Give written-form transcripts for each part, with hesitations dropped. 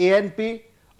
ANP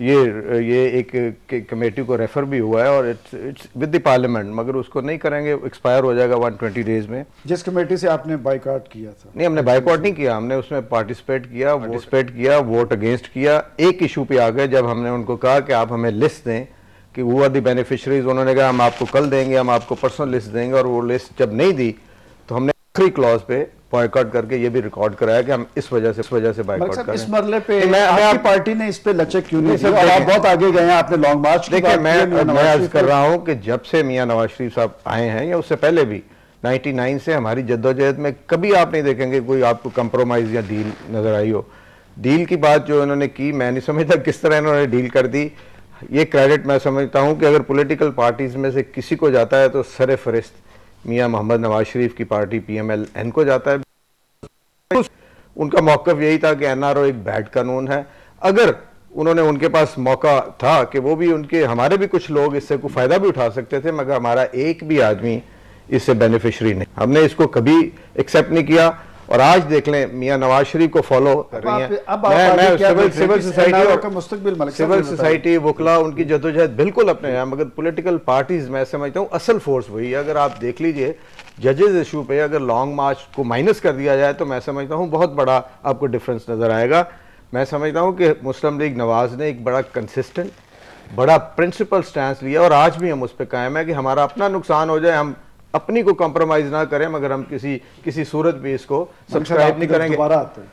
یہ ایک committee کو ریفر بھی ہوا ہے اور اٹس ود دی پارلیمنٹ، مگر اس کو نہیں کریں گے، ایکسپائر ہو جائے گا 120 ڈیز میں. جس کمیٹی سے آپ نے بائیکاٹ کیا تھا؟ نہیں، ہم نے بائیکاٹ نہیں کیا، ہم نے اس میں پارٹیسپیٹ کیا، ووٹ اگینسٹ کیا. ایک ایشو پہ آ گئے جب ہم نے ان کو کہا کہ آپ ہمیں لسٹ دیں کہ وہ آر دی بینیفیشریز. انہوں نے کہا ہم آپ کو کل دیں گے، ہم آپ کو پرسنل لسٹ دیں گے، اور وہ لسٹ جب نہیں دی تو ہم نے آخری کلاس پہ بائیکاٹ کر کے یہ بھی ریکارڈ کرایا کہ ہم اس وجہ سے بائیکاٹ کریں. اس مرحلے پہ آپ کی پارٹی نے اس پہ لچک کیوں نہیں دی؟ اور آپ بہت آگے گئے ہیں، آپ نے لانگ مارچ کی بات کی. دیکھیں، میں عرض کر رہا ہوں کہ جب سے میاں نواز شریف صاحب آئے ہیں یا اس سے پہلے بھی 99 سے ہماری جدوجہد میں کبھی آپ نہیں دیکھیں گے کوئی آپ کو کمپرومائز یا ڈیل نظر آئی ہو. ڈیل کی بات جو انہوں نے کی، میں نہیں سمجھتا کس طرح انہوں نے ڈیل کر دی. یہ کریڈٹ میں سمجھتا ہوں کہ اگر پولیٹیکل پارٹیز میں سے کسی کو جاتا ہے تو سر فہرست میاں محمد نواز شریف کی پارٹی PMLN کو جاتا ہے. ان کا موقف یہی تھا کہ NRO ایک بیڈ قانون ہے. اگر انہوں نے، ان کے پاس موقع تھا کہ وہ بھی ہمارے بھی کچھ لوگ اس سے کوئی فائدہ بھی اٹھا سکتے تھے، مگر ہمارا ایک بھی آدمی اس سے بینیفیشری نہیں. ہم نے اس کو کبھی ایکسیپٹ نہیں کیا. اور آج دیکھ لیں میاں نواز شریف کو فالو کر رہی ہیں. سول سوسائٹی وکلا ان کی جدوجہد بالکل اپنے ہیں، مگر پولیٹیکل پارٹیز میں سمجھتا ہوں اصل فورس وہی ہے. اگر آپ دیکھ لیجئے ججز ایشو پہ اگر لانگ مارچ کو مائنس کر دیا جائے تو میں سمجھتا ہوں بہت بڑا آپ کو ڈفرنس نظر آئے گا. میں سمجھتا ہوں کہ مسلم لیگ نواز نے ایک بڑا کنسسٹنٹ، بڑا پرنسپل سٹینس لیا، اور آج بھی ہم اس پہ قائم ہے کہ ہمارا اپنا نقصان ہو جائے، ہم اپنی کو کمپرومائز نہ کریں، مگر ہم کسی صورت بھی اس کو سبسکرائب نہیں کریں گے. دوبارہ آتے ہیں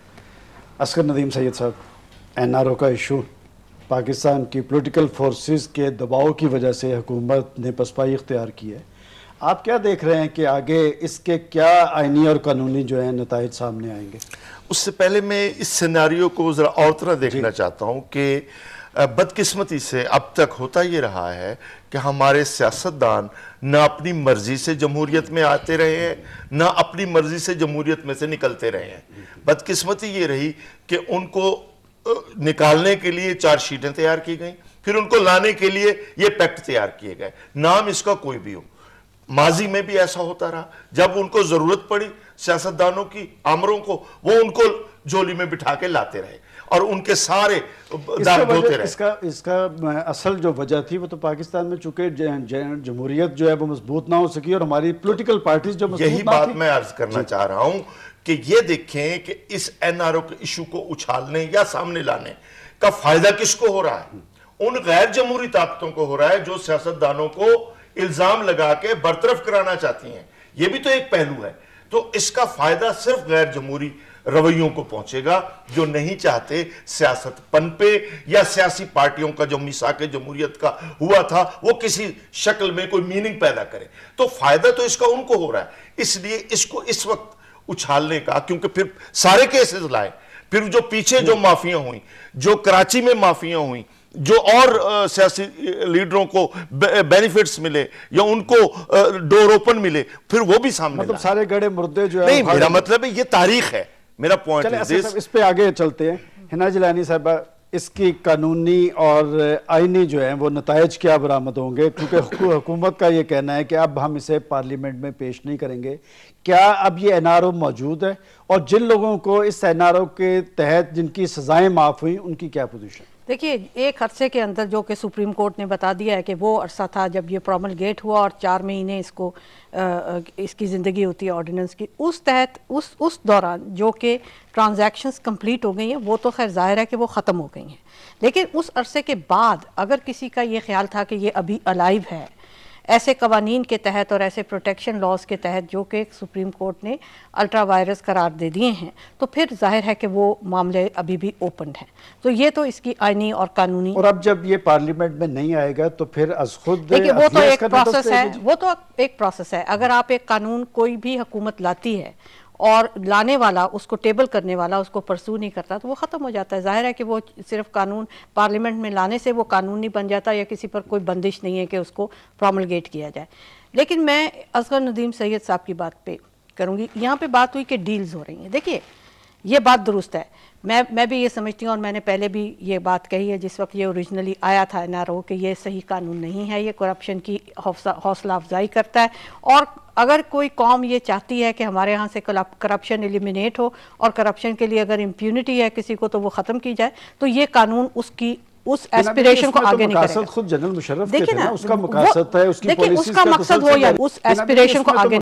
اصغر ندیم سید صاحب، NRO کا ایشو پاکستان کی پولیٹیکل فورسز کے دباؤ کی وجہ سے حکومت نے پسپائی اختیار کی ہے. آپ کیا دیکھ رہے ہیں کہ آگے اس کے کیا آئینی اور قانونی جو ہیں نتائج سامنے آئیں گے؟ اس سے پہلے میں اس سیناریو کو ذرا اور طرح دیکھنا چاہتا ہوں کہ بدقسمتی سے اب تک ہوتا یہ رہا ہے کہ ہمارے سیاستدان نہ اپنی مرضی سے جمہوریت میں آتے رہے ہیں، نہ اپنی مرضی سے جمہوریت میں سے نکلتے رہے ہیں. بدقسمتی یہ رہی کہ ان کو نکالنے کے لیے 4 شیٹیں تیار کی گئیں، پھر ان کو لانے کے لیے یہ پیکٹ تیار کیے گئے، نام اس کا کوئی بھی ہو. ماضی میں بھی ایسا ہوتا رہا، جب ان کو ضرورت پڑی سیاستدانوں کی، آمروں کو، وہ ان کو جھولی میں بٹھا کے لاتے رہے اور ان کے سارے داغ دھوتے رہے. اس کا اصل جو وجہ تھی وہ تو پاکستان میں چونکہ جمہوریت جو ہے وہ مضبوط نہ ہو سکی اور ہماری پولیٹیکل پارٹیز جو مضبوط نہ تھی. یہی بات میں عرض کرنا چاہ رہا ہوں کہ یہ دیکھیں کہ اس NRO کے ایشو کو اچھالنے یا سامنے لانے کا فائدہ کس کو ہو رہا ہے؟ ان غیر جمہوری طاقتوں کو ہو رہا ہے جو سیاستدانوں کو الزام لگا کے برطرف کرانا چاہتی ہیں. یہ بھی تو ایک پہلو ہے. تو اس کا فائدہ صرف غیر جمہوری رویوں کو پہنچے گا جو نہیں چاہتے سیاست پن پہ یا سیاسی پارٹیوں کا جو میثاق جمہوریت کا ہوا تھا وہ کسی شکل میں کوئی میننگ پیدا کرے. تو فائدہ تو اس کا ان کو ہو رہا ہے. اس لیے اس کو اس وقت اچھالنے کا، کیونکہ پھر سارے کیسز لائے، پھر جو پیچھے جو معافیاں ہوئیں، جو کراچی میں معافیاں ہوئیں، جو اور سیاسی لیڈروں کو بینیفٹس ملے یا ان کو ڈور اوپن ملے، پھر وہ بھی سامنے مطلب سارے گڑے مردے جو ہے. نہیں، میرا مطلب ہے یہ تاریخ ہے. میرا پوائنٹ اس پہ آگے چلتے ہیں. حنا جیلانی صاحبہ، اس کی قانونی اور آئینی جو ہیں وہ نتائج کیا برآمد ہوں گے؟ کیونکہ حکومت کا یہ کہنا ہے کہ اب ہم اسے پارلیمنٹ میں پیش نہیں کریں گے. کیا اب یہ NRO موجود ہے؟ اور جن لوگوں کو اس NRO کے تحت جن کی سزائیں معاف ہوئیں ان کی کیا پوزیشن؟ دیکھیے، ایک عرصے کے اندر جو کہ سپریم کورٹ نے بتا دیا ہے کہ وہ عرصہ تھا جب یہ پروملگیٹ ہوا اور 4 مہینے اس کی زندگی ہوتی ہے آرڈیننس کی، اس تحت اس دوران جو کہ ٹرانزیکشنز کمپلیٹ ہو گئی ہیں وہ تو خیر ظاہر ہے کہ وہ ختم ہو گئی ہیں. لیکن اس عرصے کے بعد اگر کسی کا یہ خیال تھا کہ یہ ابھی الائیو ہے ایسے قوانین کے تحت اور ایسے پروٹیکشن لاز کے تحت جو کہ سپریم کورٹ نے الٹرا وائرس قرار دے دیے ہیں، تو پھر ظاہر ہے کہ وہ معاملے ابھی بھی اوپن ہیں. تو یہ تو اس کی آئینی اور قانونی. اور اب جب یہ پارلیمنٹ میں نہیں آئے گا تو پھر از خود دیکھیے وہ تو ایک پروسیس ہے. اگر آپ ایک قانون کوئی بھی حکومت لاتی ہے اور لانے والا اس کو ٹیبل کرنے والا اس کو پرسو نہیں کرتا تو وہ ختم ہو جاتا ہے. ظاہر ہے کہ وہ صرف قانون پارلیمنٹ میں لانے سے وہ قانون نہیں بن جاتا یا کسی پر کوئی بندش نہیں ہے کہ اس کو پروملگیٹ کیا جائے. لیکن میں اصغر ندیم سید صاحب کی بات پہ کروں گی. یہاں پہ بات ہوئی کہ ڈیلز ہو رہی ہیں. دیکھیے یہ بات درست ہے، میں بھی یہ سمجھتی ہوں اور میں نے پہلے بھی یہ بات کہی ہے جس وقت یہ اوریجنلی آیا تھا NRO کہ یہ صحیح قانون نہیں ہے، یہ کرپشن کی حوصلہ افزائی کرتا ہے. اور اگر کوئی قوم یہ چاہتی ہے کہ ہمارے ہاں سے کرپشن ایلیمینیٹ ہو اور کرپشن کے لیے اگر امپیونٹی ہے کسی کو تو وہ ختم کی جائے، تو یہ قانون اس کی اس ایسپیریشن کو آگے نہیں کرے گا. خود جنرل مشرف کے دیکھیں تھے نا, نا اس کا مقاصد ہے, اس کی دیکھیں اس پالیسیز کا مقصد ہو یا اس ایسپیریشن کو آگے